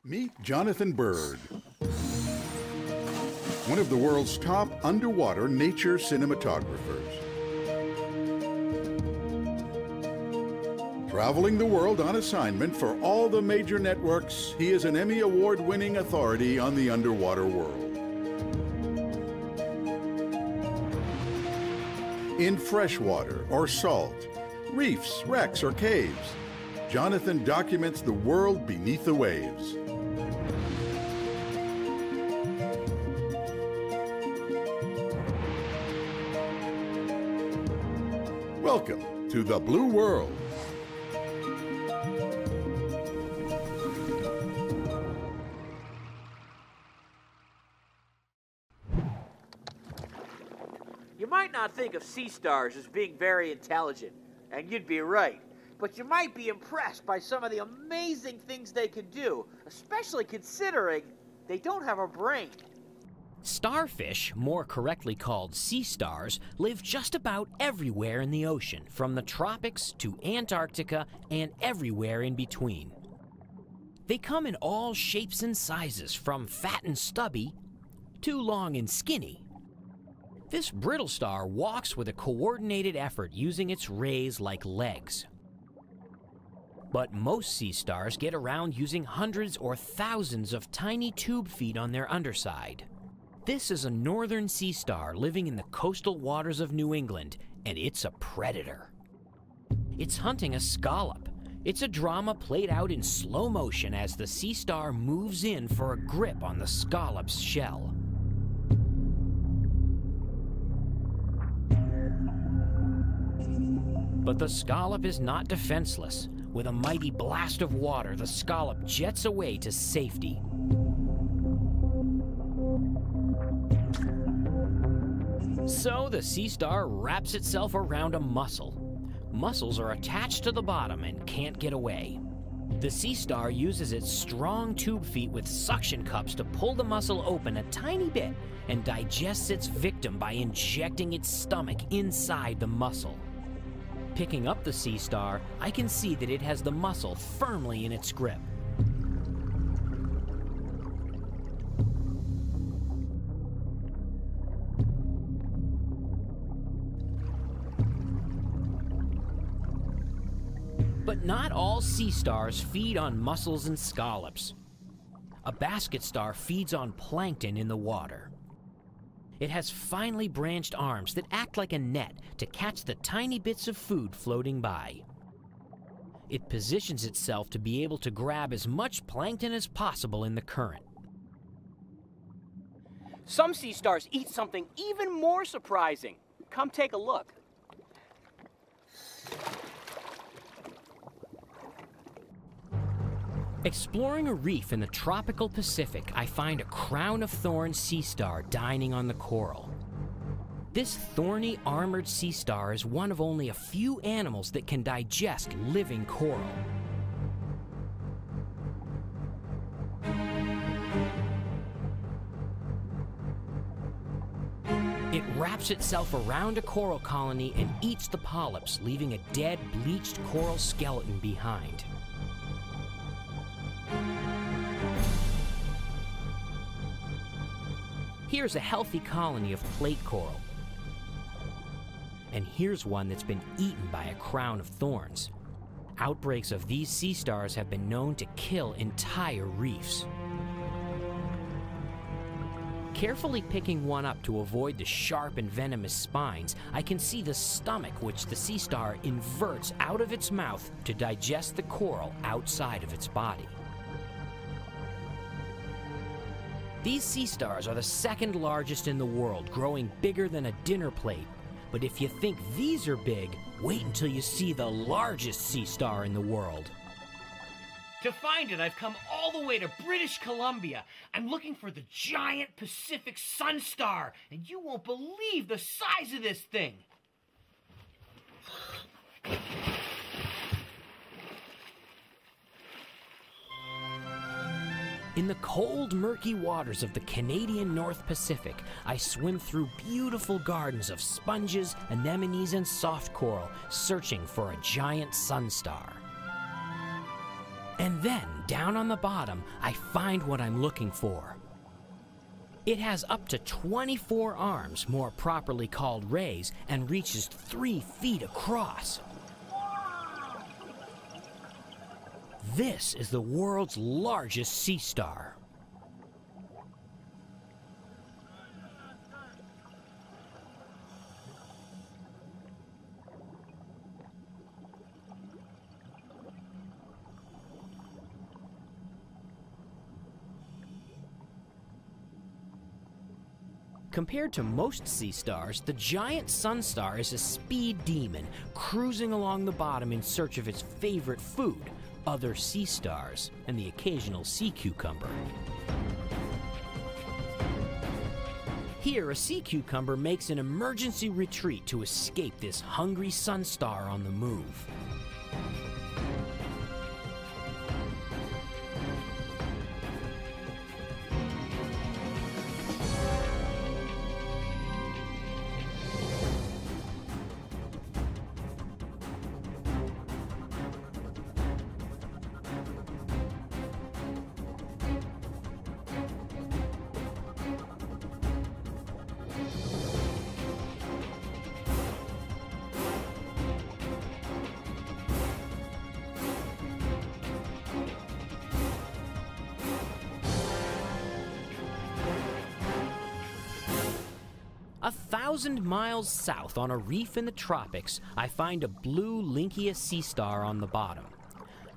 Meet Jonathan Bird, one of the world's top underwater nature cinematographers. Traveling the world on assignment for all the major networks, he is an Emmy Award-winning authority on the underwater world. In freshwater or salt, reefs, wrecks, or caves, Jonathan documents the world beneath the waves. Welcome to the Blue World. You might not think of sea stars as being very intelligent, and you'd be right. But you might be impressed by some of the amazing things they can do, especially considering they don't have a brain. Starfish, more correctly called sea stars, live just about everywhere in the ocean, from the tropics to Antarctica and everywhere in between. They come in all shapes and sizes, from fat and stubby to long and skinny. This brittle star walks with a coordinated effort, using its rays like legs. But most sea stars get around using hundreds or thousands of tiny tube feet on their underside. This is a northern sea star living in the coastal waters of New England, and it's a predator. It's hunting a scallop. It's a drama played out in slow motion as the sea star moves in for a grip on the scallop's shell. But the scallop is not defenseless. With a mighty blast of water, the scallop jets away to safety. So the sea star wraps itself around a mussel. Mussels are attached to the bottom and can't get away. The sea star uses its strong tube feet with suction cups to pull the mussel open a tiny bit and digests its victim by injecting its stomach inside the mussel. Picking up the sea star, I can see that it has the mussel firmly in its grip. But not all sea stars feed on mussels and scallops. A basket star feeds on plankton in the water. It has finely branched arms that act like a net to catch the tiny bits of food floating by. It positions itself to be able to grab as much plankton as possible in the current. Some sea stars eat something even more surprising. Come take a look. Exploring a reef in the tropical Pacific, I find a crown-of-thorns sea star dining on the coral. This thorny, armored sea star is one of only a few animals that can digest living coral. It wraps itself around a coral colony and eats the polyps, leaving a dead, bleached coral skeleton behind. Here's a healthy colony of plate coral. And here's one that's been eaten by a crown of thorns. Outbreaks of these sea stars have been known to kill entire reefs. Carefully picking one up to avoid the sharp and venomous spines, I can see the stomach which the sea star inverts out of its mouth to digest the coral outside of its body. These sea stars are the second largest in the world, growing bigger than a dinner plate. But if you think these are big, wait until you see the largest sea star in the world. To find it, I've come all the way to British Columbia. I'm looking for the giant Pacific Sunstar, and you won't believe the size of this thing. In the cold, murky waters of the Canadian North Pacific, I swim through beautiful gardens of sponges, anemones, and soft coral, searching for a giant sunstar. And then, down on the bottom, I find what I'm looking for. It has up to 24 arms, more properly called rays, and reaches 3 feet across. This is the world's largest sea star. Compared to most sea stars, the giant sunstar is a speed demon, cruising along the bottom in search of its favorite food, other sea stars, and the occasional sea cucumber. Here, a sea cucumber makes an emergency retreat to escape this hungry sunstar on the move. A 1,000 miles south on a reef in the tropics, I find a blue Lynchia sea star on the bottom.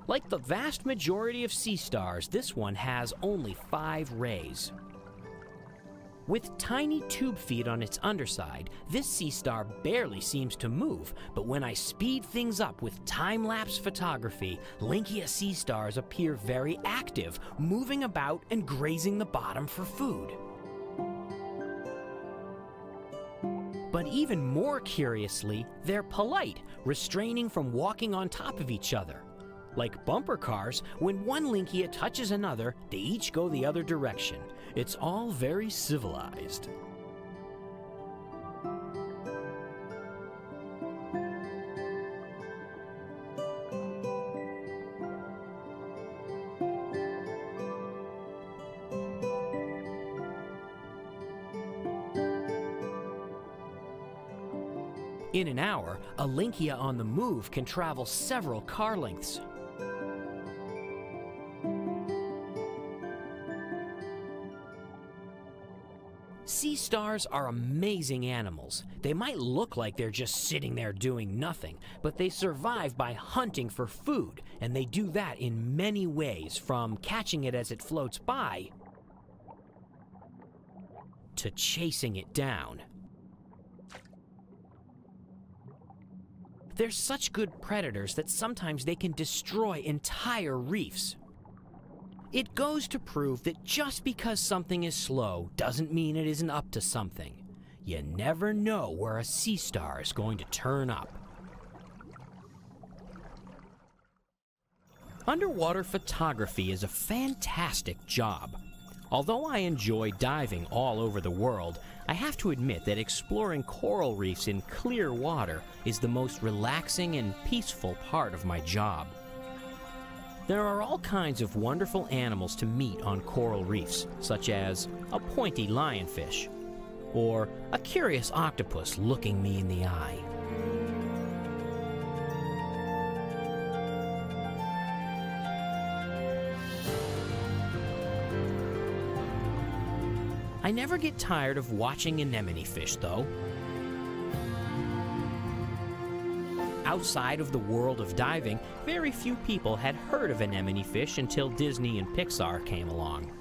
Like the vast majority of sea stars, this one has only 5 rays. With tiny tube feet on its underside, this sea star barely seems to move, but when I speed things up with time-lapse photography, Lynchia sea stars appear very active, moving about and grazing the bottom for food. But even more curiously, they're polite, restraining from walking on top of each other. Like bumper cars, when one Lynchia touches another, they each go the other direction. It's all very civilized. In an hour, a Lynchia on the move can travel several car lengths. Sea stars are amazing animals. They might look like they're just sitting there doing nothing, but they survive by hunting for food, and they do that in many ways, from catching it as it floats by to chasing it down. They're such good predators that sometimes they can destroy entire reefs. It goes to prove that just because something is slow doesn't mean it isn't up to something. You never know where a sea star is going to turn up. Underwater photography is a fantastic job. Although I enjoy diving all over the world, I have to admit that exploring coral reefs in clear water is the most relaxing and peaceful part of my job. There are all kinds of wonderful animals to meet on coral reefs, such as a pointy lionfish, or a curious octopus looking me in the eye. I never get tired of watching anemone fish, though. Outside of the world of diving, very few people had heard of anemone fish until Disney and Pixar came along.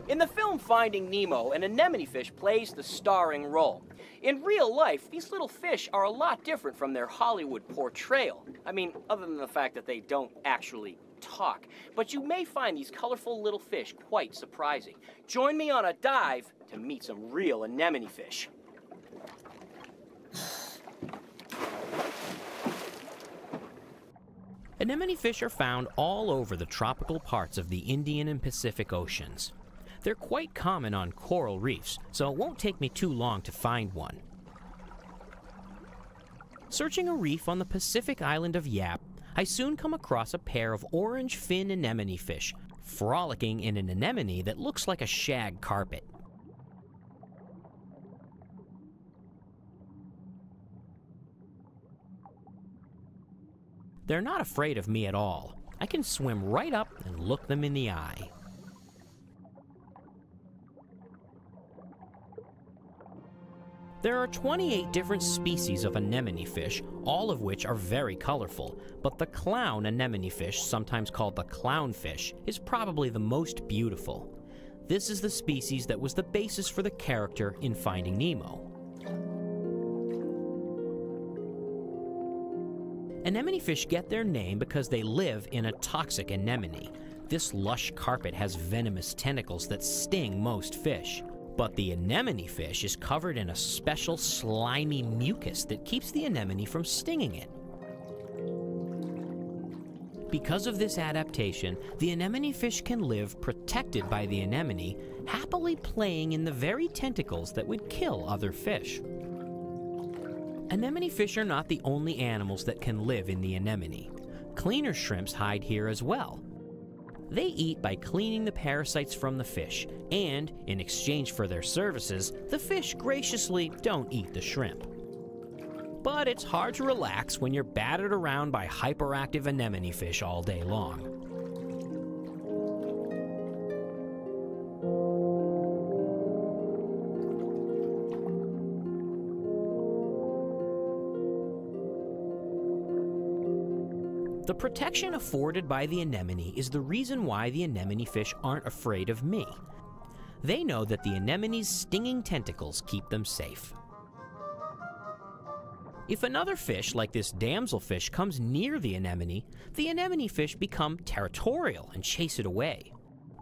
In the film Finding Nemo, an anemone fish plays the starring role. In real life, these little fish are a lot different from their Hollywood portrayal. I mean, other than the fact that they don't actually talk. But you may find these colorful little fish quite surprising. Join me on a dive to meet some real anemone fish. Anemone fish are found all over the tropical parts of the Indian and Pacific Oceans. They're quite common on coral reefs, so it won't take me too long to find one. Searching a reef on the Pacific island of Yap, I soon come across a pair of orange fin anemone fish, frolicking in an anemone that looks like a shag carpet. They're not afraid of me at all. I can swim right up and look them in the eye. There are 28 different species of anemone fish, all of which are very colorful, but the clown anemone fish, sometimes called the clownfish, is probably the most beautiful. This is the species that was the basis for the character in Finding Nemo. Anemone fish get their name because they live in a toxic anemone. This lush carpet has venomous tentacles that sting most fish. But the anemone fish is covered in a special slimy mucus that keeps the anemone from stinging it. Because of this adaptation, the anemone fish can live protected by the anemone, happily playing in the very tentacles that would kill other fish. Anemone fish are not the only animals that can live in the anemone. Cleaner shrimps hide here as well. They eat by cleaning the parasites from the fish, and in exchange for their services, the fish graciously don't eat the shrimp. But it's hard to relax when you're battered around by hyperactive anemone fish all day long. The protection afforded by the anemone is the reason why the anemone fish aren't afraid of me. They know that the anemone's stinging tentacles keep them safe. If another fish, like this damselfish, comes near the anemone fish become territorial and chase it away.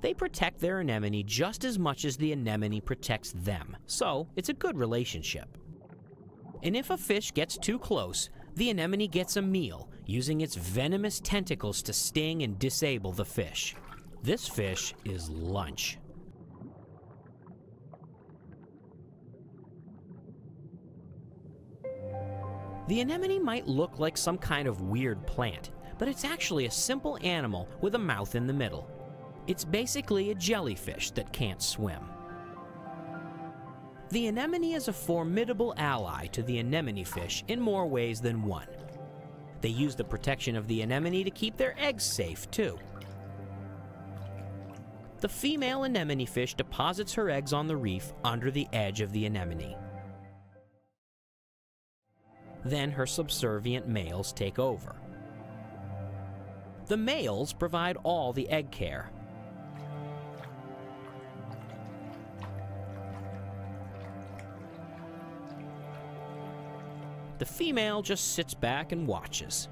They protect their anemone just as much as the anemone protects them, so it's a good relationship. And if a fish gets too close, the anemone gets a meal, using its venomous tentacles to sting and disable the fish. This fish is lunch. The anemone might look like some kind of weird plant, but it's actually a simple animal with a mouth in the middle. It's basically a jellyfish that can't swim. The anemone is a formidable ally to the anemone fish in more ways than one. They use the protection of the anemone to keep their eggs safe, too. The female anemone fish deposits her eggs on the reef under the edge of the anemone. Then her subservient males take over. The males provide all the egg care. The female just sits back and watches.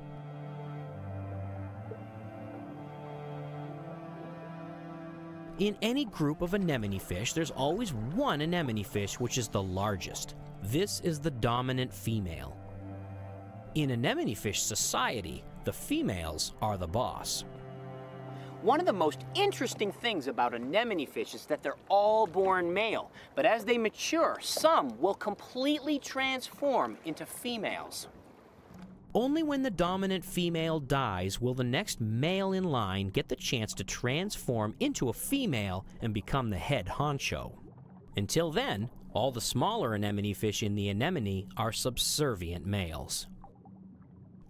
In any group of anemone fish, there's always one anemone fish which is the largest. This is the dominant female. In anemone fish society, the females are the boss. One of the most interesting things about anemone fish is that they're all born male, but as they mature, some will completely transform into females. Only when the dominant female dies will the next male in line get the chance to transform into a female and become the head honcho. Until then, all the smaller anemone fish in the anemone are subservient males.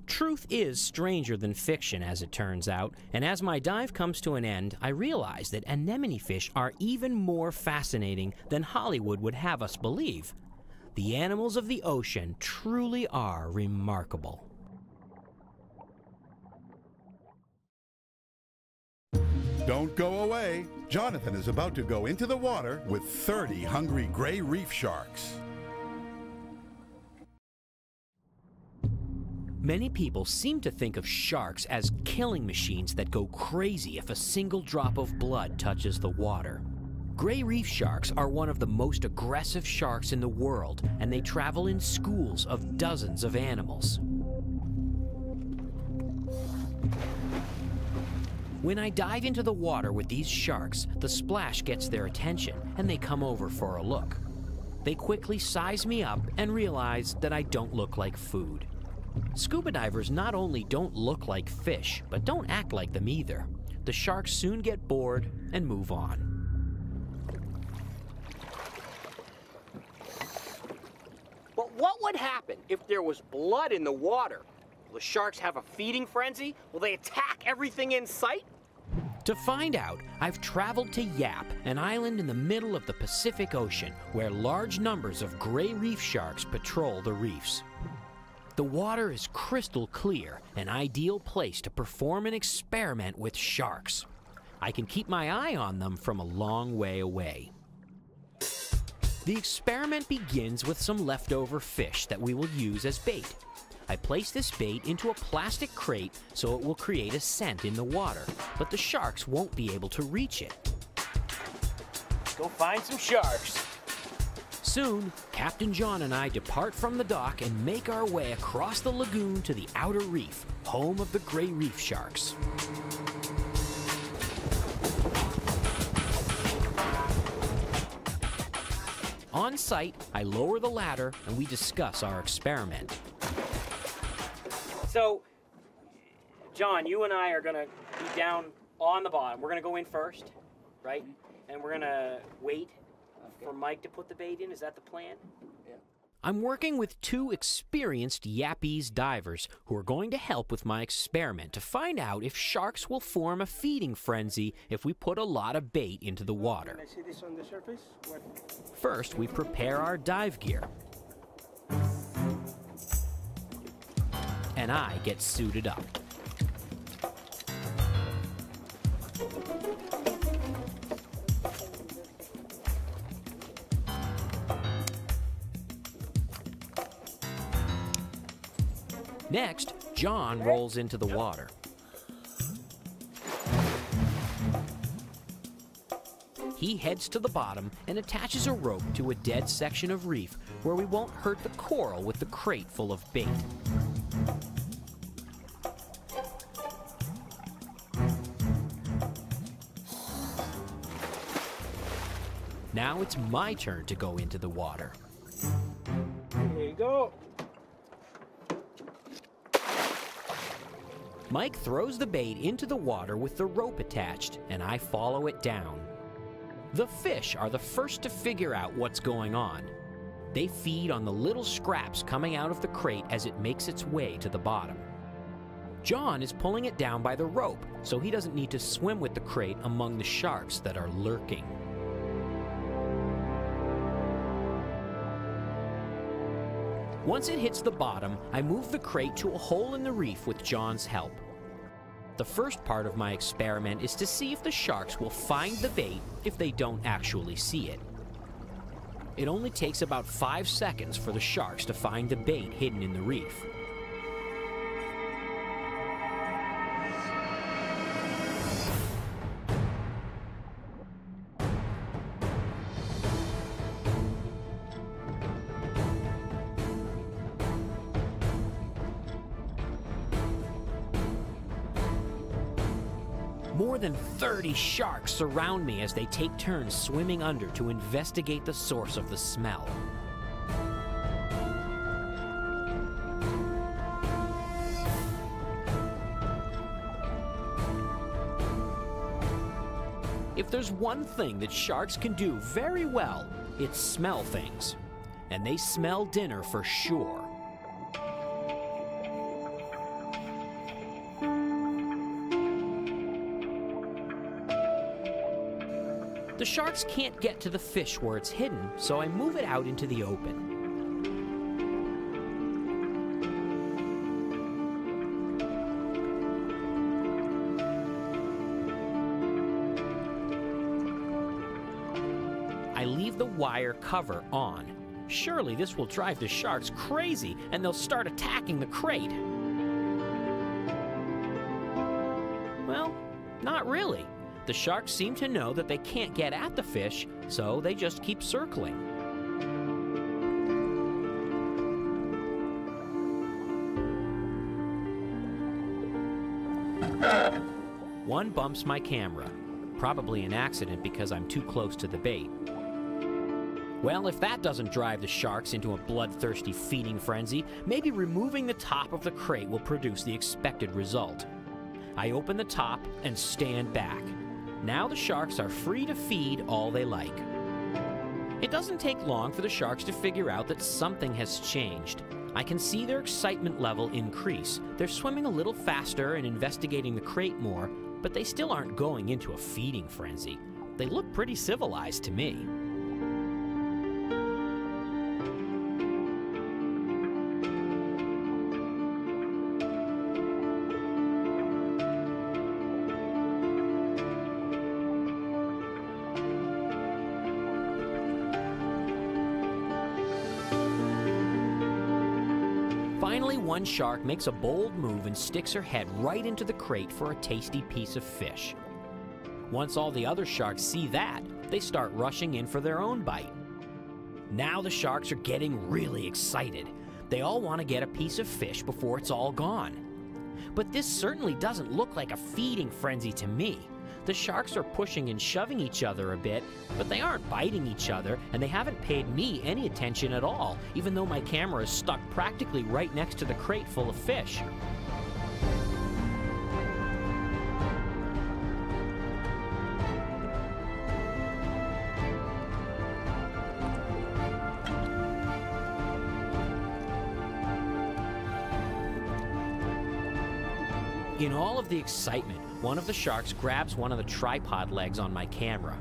Truth is stranger than fiction, as it turns out, and as my dive comes to an end, I realize that anemone fish are even more fascinating than Hollywood would have us believe. The animals of the ocean truly are remarkable. Don't go away. Jonathan is about to go into the water with 30 hungry gray reef sharks. Many people seem to think of sharks as killing machines that go crazy if a single drop of blood touches the water. Gray reef sharks are one of the most aggressive sharks in the world, and they travel in schools of dozens of animals. When I dive into the water with these sharks, the splash gets their attention, and they come over for a look. They quickly size me up and realize that I don't look like food. Scuba divers not only don't look like fish, but don't act like them either. The sharks soon get bored and move on. But what would happen if there was blood in the water? Will the sharks have a feeding frenzy? Will they attack everything in sight? To find out, I've traveled to Yap, an island in the middle of the Pacific Ocean, where large numbers of gray reef sharks patrol the reefs. The water is crystal clear, an ideal place to perform an experiment with sharks. I can keep my eye on them from a long way away. The experiment begins with some leftover fish that we will use as bait. I place this bait into a plastic crate so it will create a scent in the water, but the sharks won't be able to reach it. Let's go find some sharks. Soon, Captain John and I depart from the dock and make our way across the lagoon to the outer reef, home of the gray reef sharks. On site, I lower the ladder and we discuss our experiment. So, John, you and I are going to be down on the bottom. We're going to go in first, right? And we're going to wait for Mike to put the bait in. Is that the plan? Yeah. I'm working with two experienced Yapese divers who are going to help with my experiment to find out if sharks will form a feeding frenzy if we put a lot of bait into the water. Can I see this on the surface? What? First, we prepare our dive gear. And I get suited up. Next, John rolls into the water. He heads to the bottom and attaches a rope to a dead section of reef where we won't hurt the coral with the crate full of bait. Now it's my turn to go into the water. Here you go. Mike throws the bait into the water with the rope attached, and I follow it down. The fish are the first to figure out what's going on. They feed on the little scraps coming out of the crate as it makes its way to the bottom. John is pulling it down by the rope, so he doesn't need to swim with the crate among the sharks that are lurking. Once it hits the bottom, I move the crate to a hole in the reef with John's help. The first part of my experiment is to see if the sharks will find the bait if they don't actually see it. It only takes about 5 seconds for the sharks to find the bait hidden in the reef. More than 30 sharks surround me as they take turns swimming under to investigate the source of the smell. If there's one thing that sharks can do very well, it's smell things. And they smell dinner for sure. The sharks can't get to the fish where it's hidden, so I move it out into the open. I leave the wire cover on. Surely this will drive the sharks crazy and they'll start attacking the crate. Well, not really. The sharks seem to know that they can't get at the fish, so they just keep circling. One bumps my camera, probably an accident because I'm too close to the bait. Well, if that doesn't drive the sharks into a bloodthirsty feeding frenzy, maybe removing the top of the crate will produce the expected result. I open the top and stand back. Now the sharks are free to feed all they like. It doesn't take long for the sharks to figure out that something has changed. I can see their excitement level increase. They're swimming a little faster and investigating the crate more, but they still aren't going into a feeding frenzy. They look pretty civilized to me. Finally, one shark makes a bold move and sticks her head right into the crate for a tasty piece of fish. Once all the other sharks see that, they start rushing in for their own bite. Now the sharks are getting really excited. They all want to get a piece of fish before it's all gone. But this certainly doesn't look like a feeding frenzy to me. The sharks are pushing and shoving each other a bit, but they aren't biting each other, and they haven't paid me any attention at all, even though my camera is stuck practically right next to the crate full of fish. In all of the excitement, one of the sharks grabs one of the tripod legs on my camera.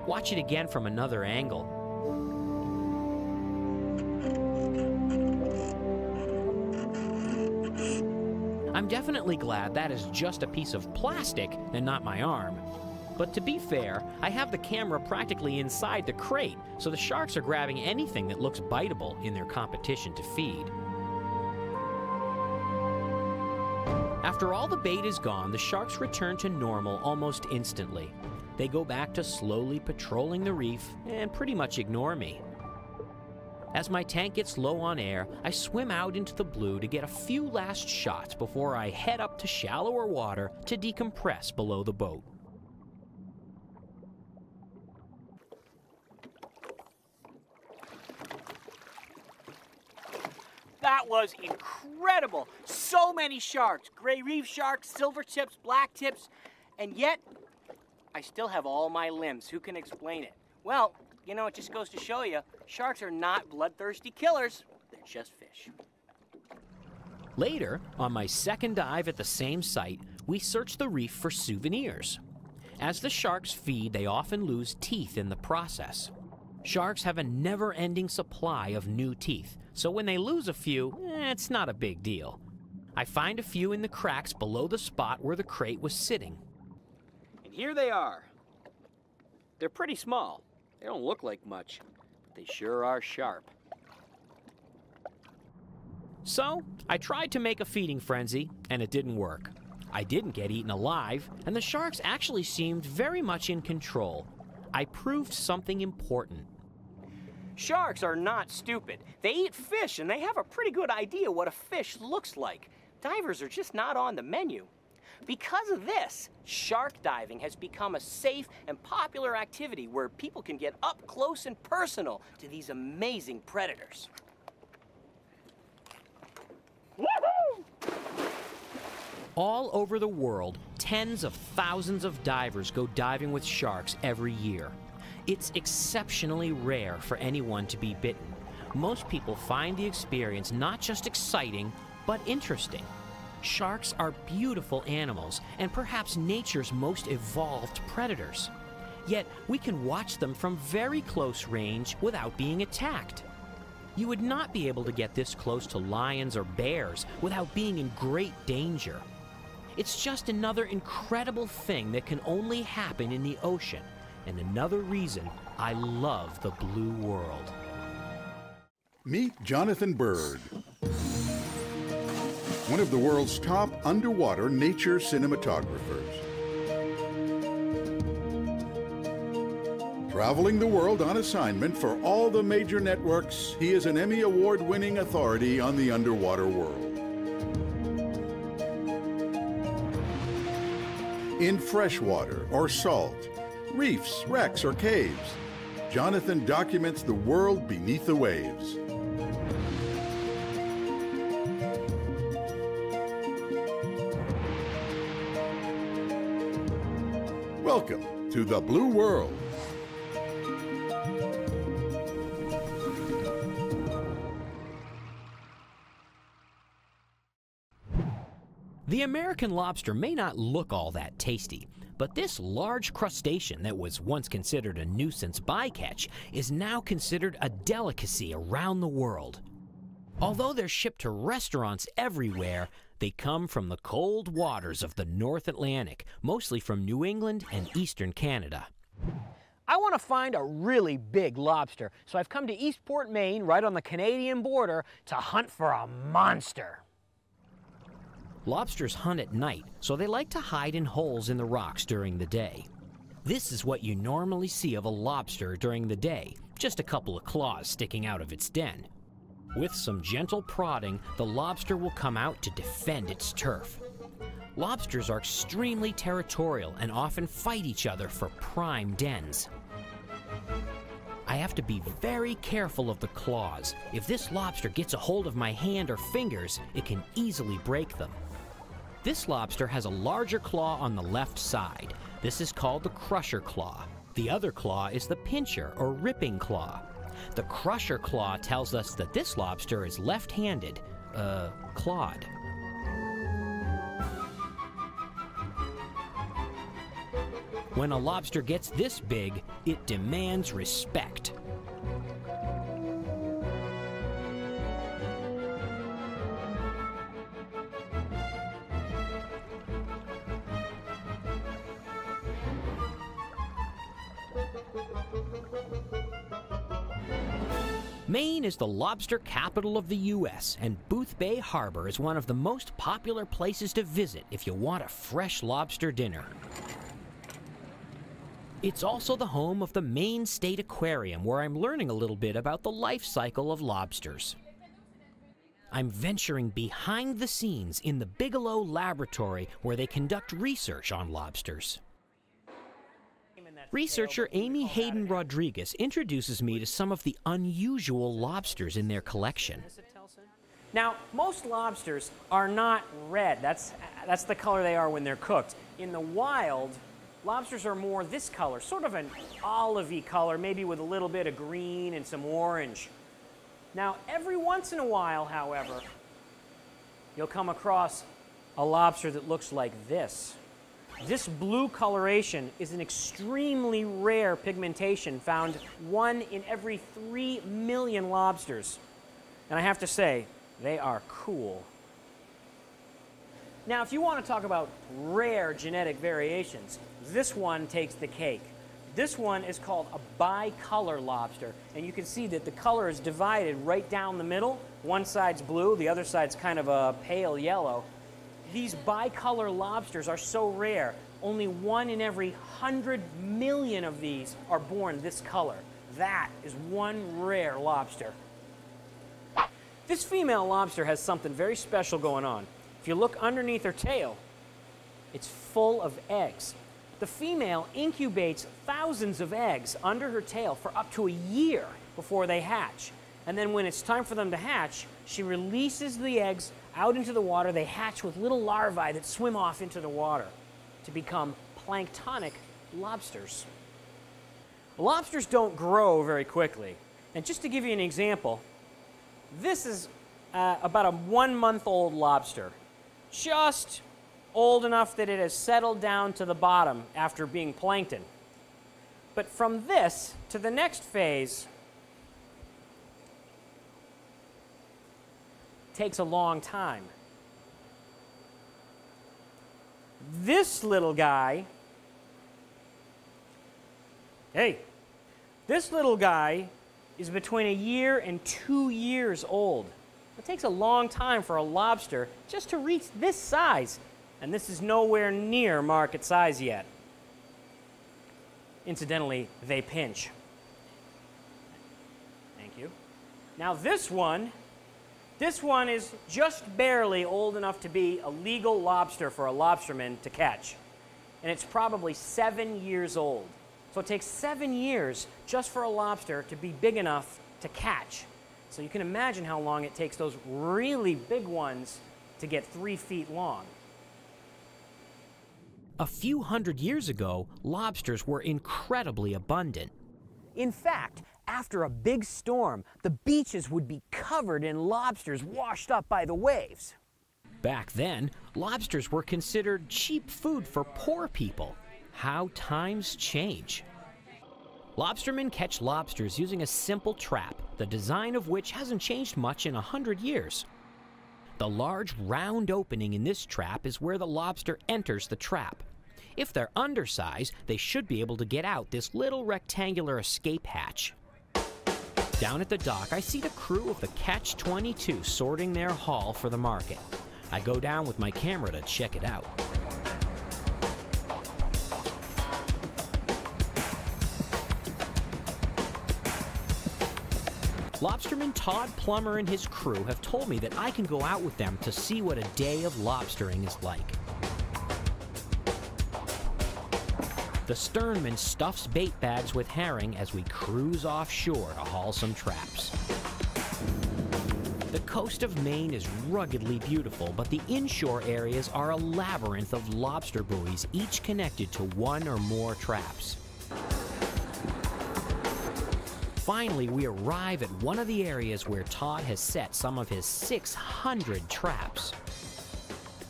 Watch it again from another angle. I'm definitely glad that is just a piece of plastic and not my arm. But to be fair, I have the camera practically inside the crate, so the sharks are grabbing anything that looks biteable in their competition to feed. After all the bait is gone, the sharks return to normal almost instantly. They go back to slowly patrolling the reef and pretty much ignore me. As my tank gets low on air, I swim out into the blue to get a few last shots before I head up to shallower water to decompress below the boat. That was incredible. So many sharks. Gray reef sharks, silver tips, black tips, and yet I still have all my limbs. Who can explain it? Well, you know, it just goes to show you, sharks are not bloodthirsty killers. They're just fish. Later, on my second dive at the same site, we search the reef for souvenirs. As the sharks feed, they often lose teeth in the process. Sharks have a never-ending supply of new teeth, so when they lose a few, it's not a big deal. I find a few in the cracks below the spot where the crate was sitting. And here they are. They're pretty small. They don't look like much, but they sure are sharp. So, I tried to make a feeding frenzy, and it didn't work. I didn't get eaten alive, and the sharks actually seemed very much in control. I proved something important. Sharks are not stupid. They eat fish, and they have a pretty good idea what a fish looks like. Divers are just not on the menu. Because of this, shark diving has become a safe and popular activity where people can get up close and personal to these amazing predators. Woohoo! All over the world, tens of thousands of divers go diving with sharks every year. It's exceptionally rare for anyone to be bitten. Most people find the experience not just exciting, but interesting. Sharks are beautiful animals and perhaps nature's most evolved predators. Yet we can watch them from very close range without being attacked. You would not be able to get this close to lions or bears without being in great danger. It's just another incredible thing that can only happen in the ocean, and another reason I love the blue world. Meet Jonathan Bird, one of the world's top underwater nature cinematographers. Traveling the world on assignment for all the major networks, he is an Emmy Award-winning authority on the underwater world. In freshwater or salt, reefs, wrecks, or caves, Jonathan documents the world beneath the waves. Welcome to the Blue World. The American lobster may not look all that tasty, but this large crustacean that was once considered a nuisance bycatch is now considered a delicacy around the world. Although they're shipped to restaurants everywhere, they come from the cold waters of the North Atlantic, mostly from New England and eastern Canada. I want to find a really big lobster, so I've come to Eastport, Maine, right on the Canadian border, to hunt for a monster. Lobsters hunt at night, so they like to hide in holes in the rocks during the day. This is what you normally see of a lobster during the day, just a couple of claws sticking out of its den. With some gentle prodding, the lobster will come out to defend its turf. Lobsters are extremely territorial and often fight each other for prime dens. I have to be very careful of the claws. If this lobster gets a hold of my hand or fingers, it can easily break them. This lobster has a larger claw on the left side. This is called the crusher claw. The other claw is the pincher or ripping claw. The crusher claw tells us that this lobster is left-handed, clawed. When a lobster gets this big, it demands respect. Maine is the lobster capital of the U.S., and Booth Bay Harbor is one of the most popular places to visit if you want a fresh lobster dinner. It's also the home of the Maine State Aquarium, where I'm learning a little bit about the life cycle of lobsters. I'm venturing behind the scenes in the Bigelow Laboratory, where they conduct research on lobsters. Researcher Amy Hayden Rodriguez introduces me to some of the unusual lobsters in their collection. Now, most lobsters are not red. That's the color they are when they're cooked. In the wild, lobsters are more this color, sort of an olivey color, maybe with a little bit of green and some orange. Now, every once in a while, however, you'll come across a lobster that looks like this. This blue coloration is an extremely rare pigmentation found 1 in every 3 million lobsters. And I have to say, they are cool. Now, if you want to talk about rare genetic variations, this one takes the cake. This one is called a bicolor lobster, and you can see that the color is divided right down the middle. One side's blue, the other side's kind of a pale yellow. These bicolor lobsters are so rare, only 1 in every 100 million of these are born this color. That is one rare lobster. This female lobster has something very special going on. If you look underneath her tail, it's full of eggs. The female incubates thousands of eggs under her tail for up to a year before they hatch. And then when it's time for them to hatch, she releases the eggs out into the water. They hatch with little larvae that swim off into the water to become planktonic lobsters. Lobsters don't grow very quickly. And just to give you an example, this is about a 1-month-old lobster. Just old enough that it has settled down to the bottom after being plankton. But from this to the next phase takes a long time. This little guy, this little guy is between 1 year and 2 years old. It takes a long time for a lobster just to reach this size, and this is nowhere near market size yet. Incidentally, they pinch. Thank you. Now this one is just barely old enough to be a legal lobster for a lobsterman to catch. and it's probably 7 years old. So it takes 7 years just for a lobster to be big enough to catch. So you can imagine how long it takes those really big ones to get 3 feet long. A few hundred years ago, lobsters were incredibly abundant. In fact, after a big storm, the beaches would be covered in lobsters washed up by the waves. Back then, lobsters were considered cheap food for poor people. How times change. Lobstermen catch lobsters using a simple trap, the design of which hasn't changed much in 100 years. The large round opening in this trap is where the lobster enters the trap. If they're undersized, they should be able to get out this little rectangular escape hatch. Down at the dock, I see the crew of the Catch-22 sorting their haul for the market. I go down with my camera to check it out. Lobsterman Todd Plummer and his crew have told me that I can go out with them to see what a day of lobstering is like. The sternman stuffs bait bags with herring as we cruise offshore to haul some traps. The coast of Maine is ruggedly beautiful, but the inshore areas are a labyrinth of lobster buoys, each connected to one or more traps. Finally, we arrive at one of the areas where Todd has set some of his 600 traps.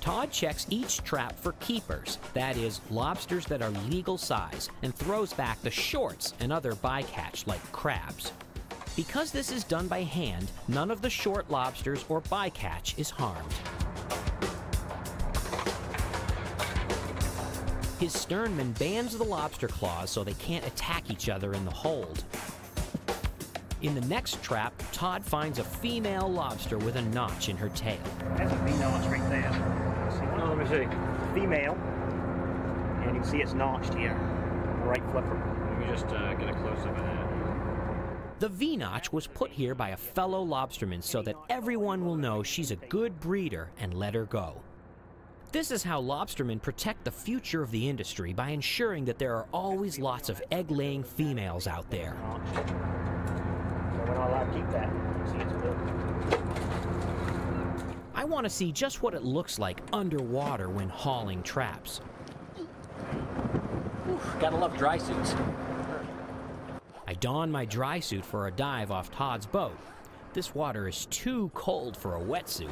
Todd checks each trap for keepers, that is, lobsters that are legal size, and throws back the shorts and other bycatch like crabs. Because this is done by hand, none of the short lobsters or bycatch is harmed. His sternman bands the lobster claws so they can't attack each other in the hold. In the next trap, Todd finds a female lobster with a notch in her tail. That's a female notch right there. Let me see. Female, and you can see it's notched here. Right flipper. Let me just get a close-up of that. The V-notch was put here by a fellow lobsterman so that everyone will know she's a good breeder and let her go. This is how lobstermen protect the future of the industry, by ensuring that there are always lots of egg-laying females out there. So we're not allowed to keep that. See, it's built. I want to see just what it looks like underwater when hauling traps. Gotta love dry suits. I don my dry suit for a dive off Todd's boat. This water is too cold for a wetsuit.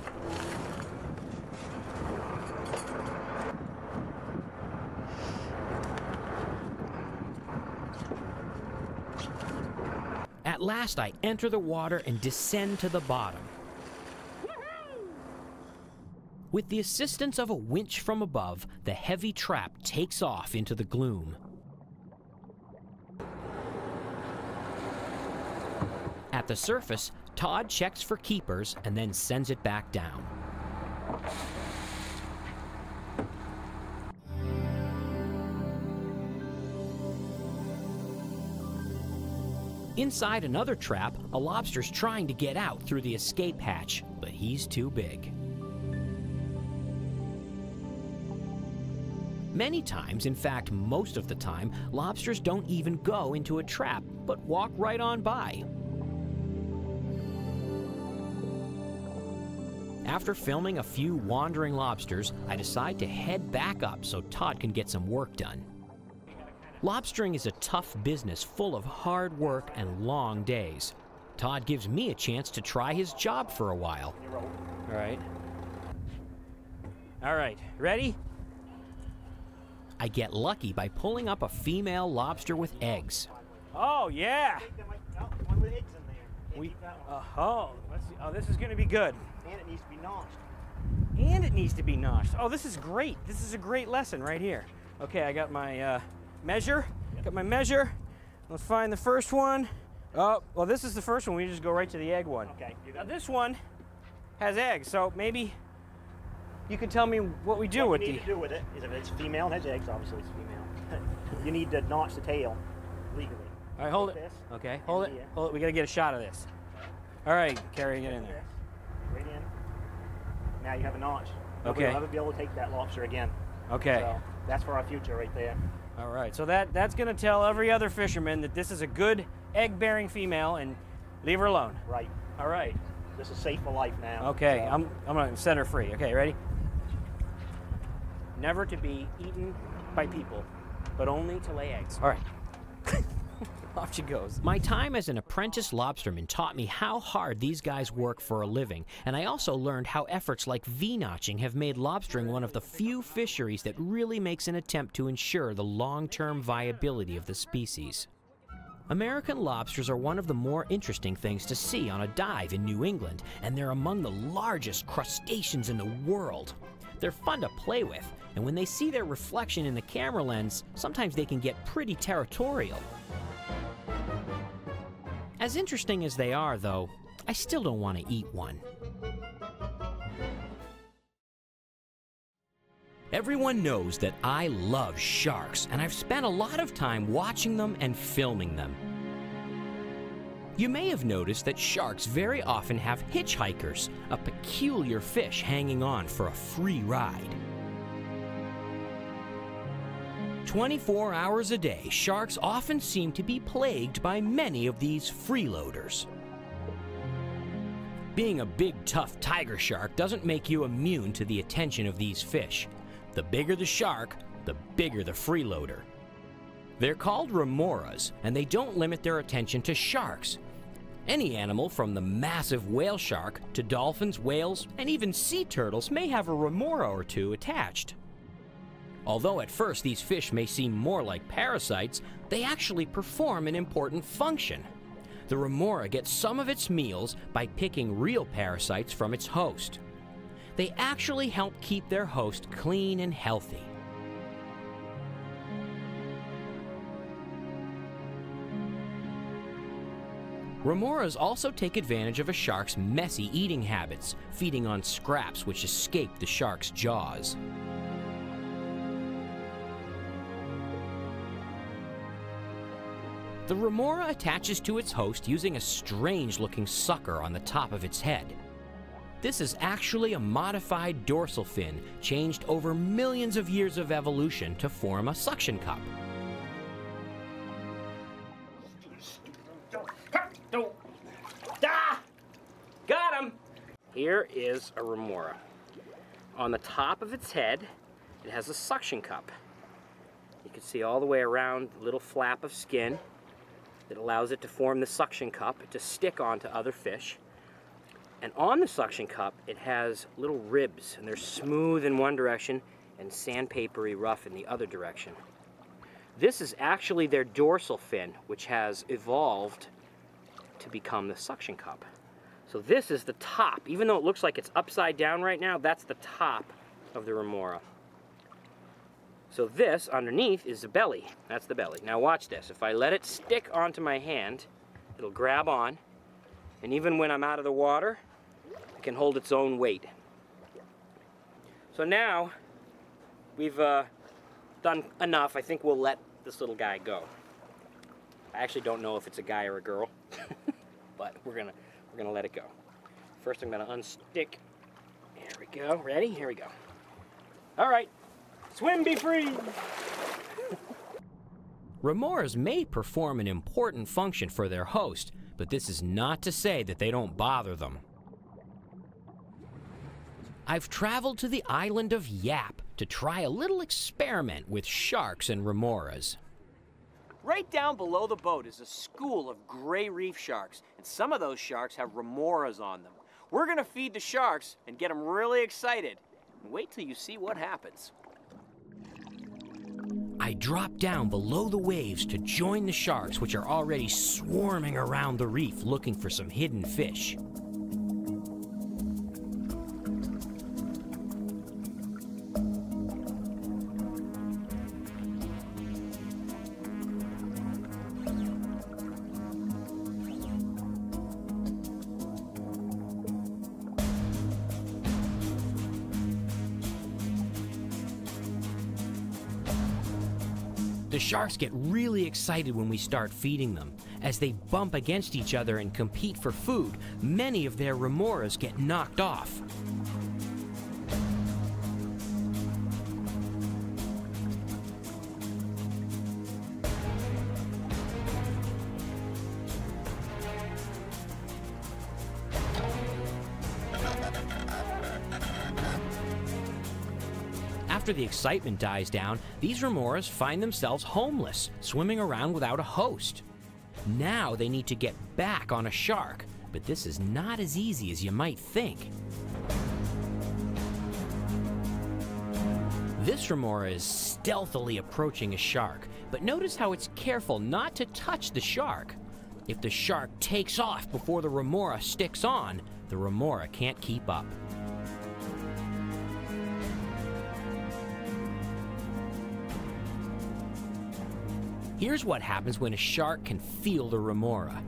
At last, I enter the water and descend to the bottom. With the assistance of a winch from above, the heavy trap takes off into the gloom. At the surface, Todd checks for keepers and then sends it back down. Inside another trap, a lobster's trying to get out through the escape hatch, but he's too big. Many times, in fact most of the time, lobsters don't even go into a trap, but walk right on by. After filming a few wandering lobsters, I decide to head back up so Todd can get some work done. Lobstering is a tough business full of hard work and long days. Todd gives me a chance to try his job for a while. All right. All right, ready? I get lucky by pulling up a female lobster with eggs. Oh, yeah. One with eggs in there. Let's see. Oh, this is going to be good. And it needs to be notched. And it needs to be notched. Oh, this is great. This is a great lesson right here. Okay, I got my measure. Got my measure. Let's find the first one. Oh, well, this is the first one. We just go right to the egg one. Okay. Now, this one has eggs, so maybe you can tell me what we do with What you need to do with it is, if it's female and has eggs, obviously it's female, you need to notch the tail legally. All right, hold Like it. this. Okay, hold it. Here. Hold it. We got to get a shot of this. All right, carrying it in there. Right in. Now you have a notch. Okay. You'll never be able to take that lobster again. Okay. So that's for our future right there. All right, so that's going to tell every other fisherman that this is a good egg-bearing female and leave her alone. Right. All right. This is safe for life now. Okay, so. I'm going to set her free. Okay, ready? Never to be eaten by people, but only to lay eggs. All right. Off she goes. My time as an apprentice lobsterman taught me how hard these guys work for a living, and I also learned how efforts like V-notching have made lobstering one of the few fisheries that really makes an attempt to ensure the long-term viability of the species. American lobsters are one of the more interesting things to see on a dive in New England, and they're among the largest crustaceans in the world. They're fun to play with, and when they see their reflection in the camera lens, sometimes they can get pretty territorial. As interesting as they are, though, I still don't want to eat one. Everyone knows that I love sharks, and I've spent a lot of time watching them and filming them. You may have noticed that sharks very often have hitchhikers, a peculiar fish hanging on for a free ride. 24 hours a day, sharks often seem to be plagued by many of these freeloaders. Being a big, tough tiger shark doesn't make you immune to the attention of these fish. The bigger the shark, the bigger the freeloader. They're called remoras, and they don't limit their attention to sharks. Any animal from the massive whale shark to dolphins, whales, and even sea turtles may have a remora or two attached. Although at first these fish may seem more like parasites, they actually perform an important function. The remora gets some of its meals by picking real parasites from its host. They actually help keep their host clean and healthy. Remoras also take advantage of a shark's messy eating habits, feeding on scraps which escape the shark's jaws. The remora attaches to its host using a strange-looking sucker on the top of its head. This is actually a modified dorsal fin, changed over millions of years of evolution to form a suction cup. Got him! Here is a remora. On the top of its head, it has a suction cup. You can see all the way around the little flap of skin that allows it to form the suction cup to stick onto other fish. And on the suction cup, it has little ribs, and they're smooth in one direction and sandpapery rough in the other direction. This is actually their dorsal fin, which has evolved to become the suction cup. So this is the top. Even though it looks like it's upside down right now, that's the top of the remora. So this underneath is the belly. That's the belly. Now watch this. If I let it stick onto my hand, it'll grab on, and even when I'm out of the water, it can hold its own weight. So now we've done enough. I think we'll let this little guy go. I actually don't know if it's a guy or a girl, but we're gonna let it go. First, I'm gonna unstick. There we go. Ready? Here we go. All right. Swim, be free! Remoras may perform an important function for their host, but this is not to say that they don't bother them. I've traveled to the island of Yap to try a little experiment with sharks and remoras. Right down below the boat is a school of gray reef sharks, and some of those sharks have remoras on them. We're gonna feed the sharks and get them really excited. Wait till you see what happens. I drop down below the waves to join the sharks, which are already swarming around the reef looking for some hidden fish. The sharks get really excited when we start feeding them. As they bump against each other and compete for food, many of their remoras get knocked off. After the excitement dies down, these remoras find themselves homeless, swimming around without a host. Now they need to get back on a shark, but this is not as easy as you might think. This remora is stealthily approaching a shark, but notice how it's careful not to touch the shark. If the shark takes off before the remora sticks on, the remora can't keep up. Here's what happens when a shark can feel the remora.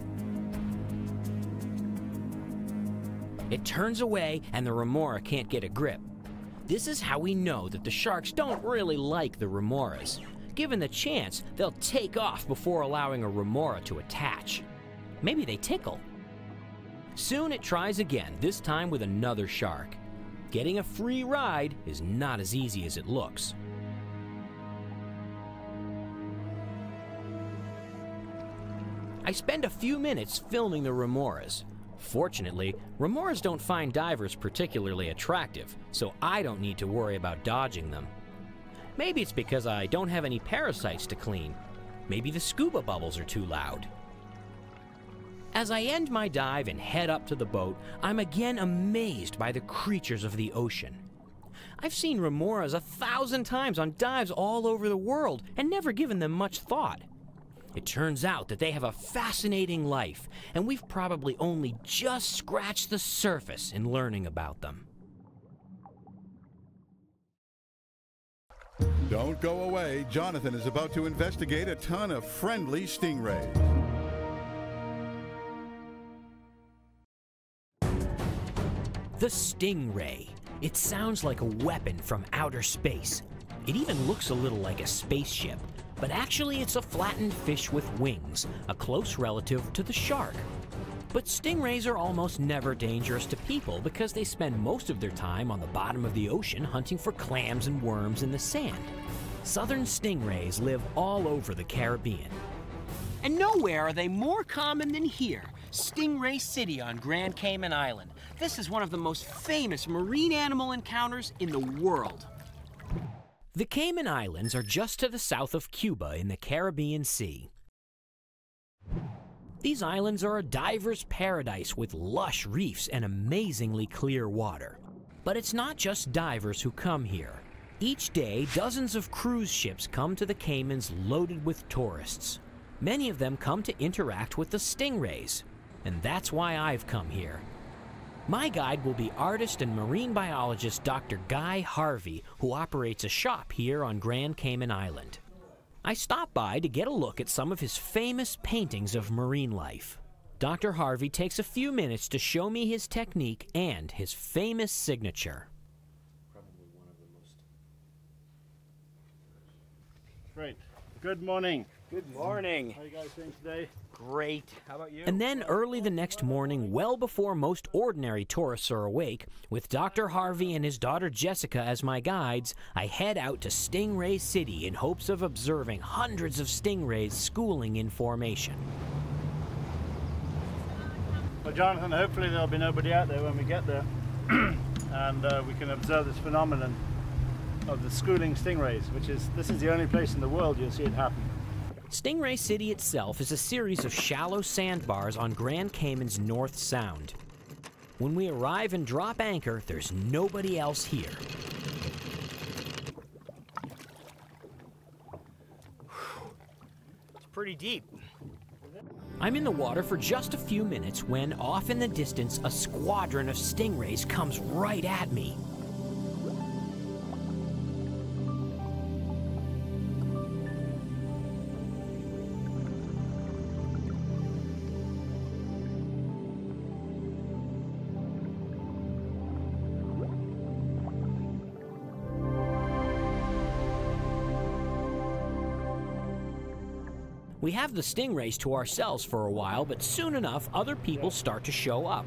It turns away and the remora can't get a grip. This is how we know that the sharks don't really like the remoras. Given the chance, they'll take off before allowing a remora to attach. Maybe they tickle. Soon it tries again, this time with another shark. Getting a free ride is not as easy as it looks. I spend a few minutes filming the remoras. Fortunately, remoras don't find divers particularly attractive, so I don't need to worry about dodging them. Maybe it's because I don't have any parasites to clean. Maybe the scuba bubbles are too loud. As I end my dive and head up to the boat, I'm again amazed by the creatures of the ocean. I've seen remoras 1,000 times on dives all over the world and never given them much thought. It turns out that they have a fascinating life, and we've probably only just scratched the surface in learning about them. Don't go away. Jonathan is about to investigate a ton of friendly stingrays. The stingray. It sounds like a weapon from outer space. It even looks a little like a spaceship. But actually it's a flattened fish with wings, a close relative to the shark. But stingrays are almost never dangerous to people because they spend most of their time on the bottom of the ocean hunting for clams and worms in the sand. Southern stingrays live all over the Caribbean. And nowhere are they more common than here, Stingray City on Grand Cayman Island. This is one of the most famous marine animal encounters in the world. The Cayman Islands are just to the south of Cuba in the Caribbean Sea. These islands are a diver's paradise with lush reefs and amazingly clear water. But it's not just divers who come here. Each day, dozens of cruise ships come to the Caymans loaded with tourists. Many of them come to interact with the stingrays, and that's why I've come here. My guide will be artist and marine biologist Dr. Guy Harvey, who operates a shop here on Grand Cayman Island. I stopped by to get a look at some of his famous paintings of marine life. Dr. Harvey takes a few minutes to show me his technique and his famous signature. Great. Good morning. Good morning. How are you guys doing today? Great. How about you? And then early the next morning, well before most ordinary tourists are awake, with Dr. Harvey and his daughter Jessica as my guides, I head out to Stingray City in hopes of observing hundreds of stingrays schooling in formation. Well, Jonathan, hopefully there'll be nobody out there when we get there, and we can observe this phenomenon of the schooling stingrays, this is the only place in the world you'll see it happen. Stingray City itself is a series of shallow sandbars on Grand Cayman's North Sound. When we arrive and drop anchor, there's nobody else here. It's pretty deep. I'm in the water for just a few minutes when, off in the distance, a squadron of stingrays comes right at me. We have the stingrays to ourselves for a while, but soon enough, other people start to show up.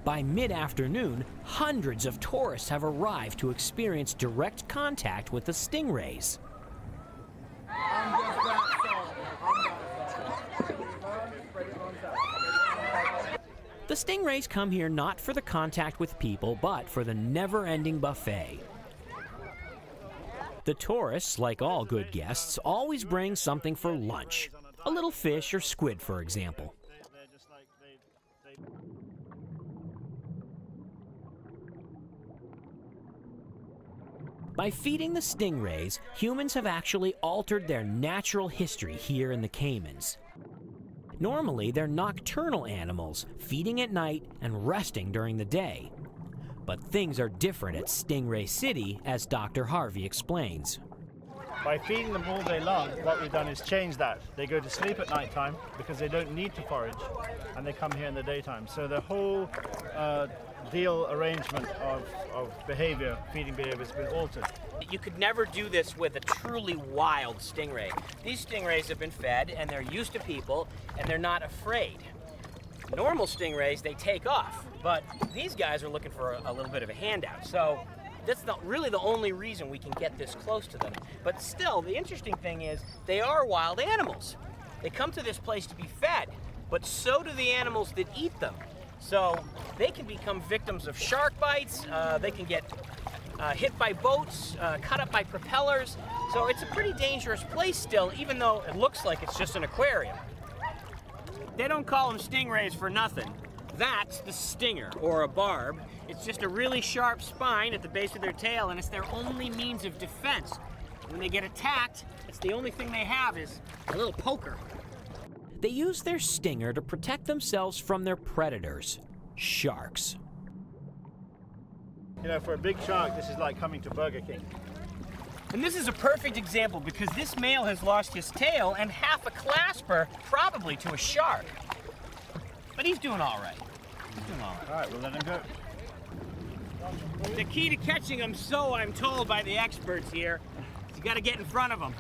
By mid-afternoon, hundreds of tourists have arrived to experience direct contact with the stingrays. The stingrays come here not for the contact with people, but for the never-ending buffet. The tourists, like all good guests, always bring something for lunch. A little fish or squid, for example. By feeding the stingrays, humans have actually altered their natural history here in the Caymans. Normally, they're nocturnal animals, feeding at night and resting during the day. But things are different at Stingray City, as Dr. Harvey explains. By feeding them all day long, what we've done is change that. They go to sleep at night time because they don't need to forage, and they come here in the daytime. So the whole deal arrangement of behavior, feeding behavior, has been altered. You could never do this with a truly wild stingray. These stingrays have been fed, and they're used to people, and they're not afraid. Normal stingrays, they take off, but these guys are looking for a little bit of a handout. So that's not really the only reason we can get this close to them. But still, the interesting thing is they are wild animals. They come to this place to be fed, but so do the animals that eat them. So they can become victims of shark bites, they can get hit by boats, cut up by propellers. So it's a pretty dangerous place still, even though it looks like it's just an aquarium. They don't call them stingrays for nothing. That's the stinger, or a barb. It's just a really sharp spine at the base of their tail, and it's their only means of defense. When they get attacked, it's the only thing they have is a little poker. They use their stinger to protect themselves from their predators, sharks. You know, for a big shark, this is like coming to Burger King. And this is a perfect example because this male has lost his tail and half a clasper, probably to a shark. But he's doing all right. He's doing all right. All right, we'll let him go. The key to catching them, so I'm told by the experts here, is you got to get in front of them.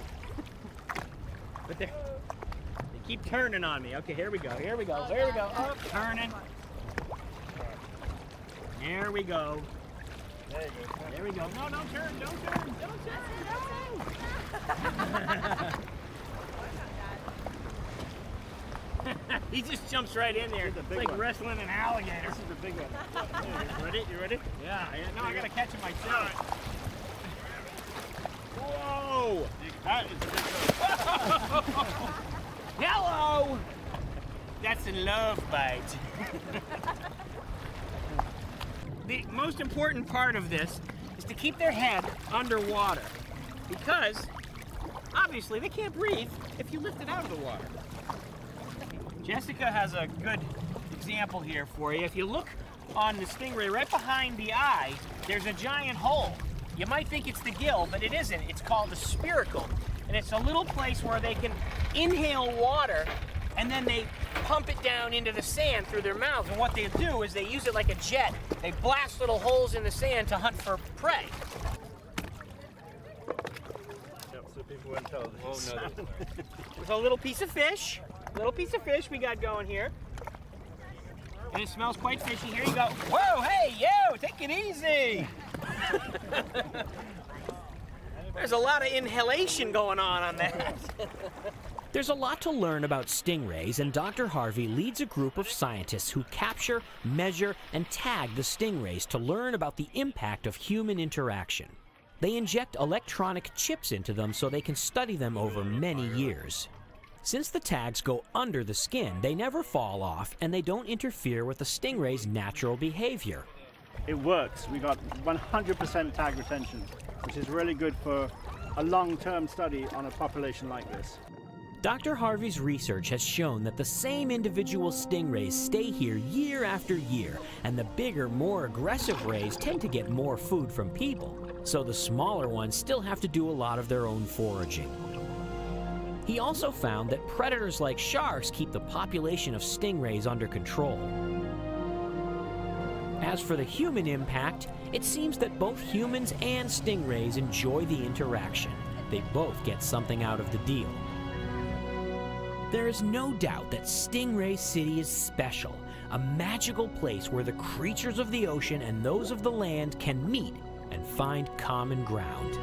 But they keep turning on me. Okay, here we go. Here we go. There we go. Oh, turning. There we go. There you go. There we go. No, don't turn. Don't turn. Don't turn. He just jumps right in there. It's like wrestling an alligator. This is the big one. You ready? You ready? Yeah. No, I gotta catch him myself. Whoa! That is the big one. Hello! That's a love bite. The most important part of this is to keep their head underwater because obviously they can't breathe if you lift it out of the water. Jessica has a good example here for you. If you look on the stingray right behind the eye, there's a giant hole. You might think it's the gill, but it isn't. It's called a spiracle. And it's a little place where they can inhale water and then they pump it down into the sand through their mouths. And what they do is they use it like a jet. They blast little holes in the sand to hunt for prey. Yep, so people won't tell this. Oh, no. There's a little piece of fish. Little piece of fish we got going here. And it smells quite fishy. Here you go. Whoa, hey, yo, take it easy. There's a lot of inhalation going on that. There's a lot to learn about stingrays, and Dr. Harvey leads a group of scientists who capture, measure, and tag the stingrays to learn about the impact of human interaction. They inject electronic chips into them so they can study them over many years. Since the tags go under the skin, they never fall off, and they don't interfere with the stingray's natural behavior. It works. We got 100% tag retention, which is really good for a long-term study on a population like this. Dr. Harvey's research has shown that the same individual stingrays stay here year after year, and the bigger, more aggressive rays tend to get more food from people, so the smaller ones still have to do a lot of their own foraging. He also found that predators like sharks keep the population of stingrays under control. As for the human impact, it seems that both humans and stingrays enjoy the interaction. They both get something out of the deal. There is no doubt that Stingray City is special, a magical place where the creatures of the ocean and those of the land can meet and find common ground.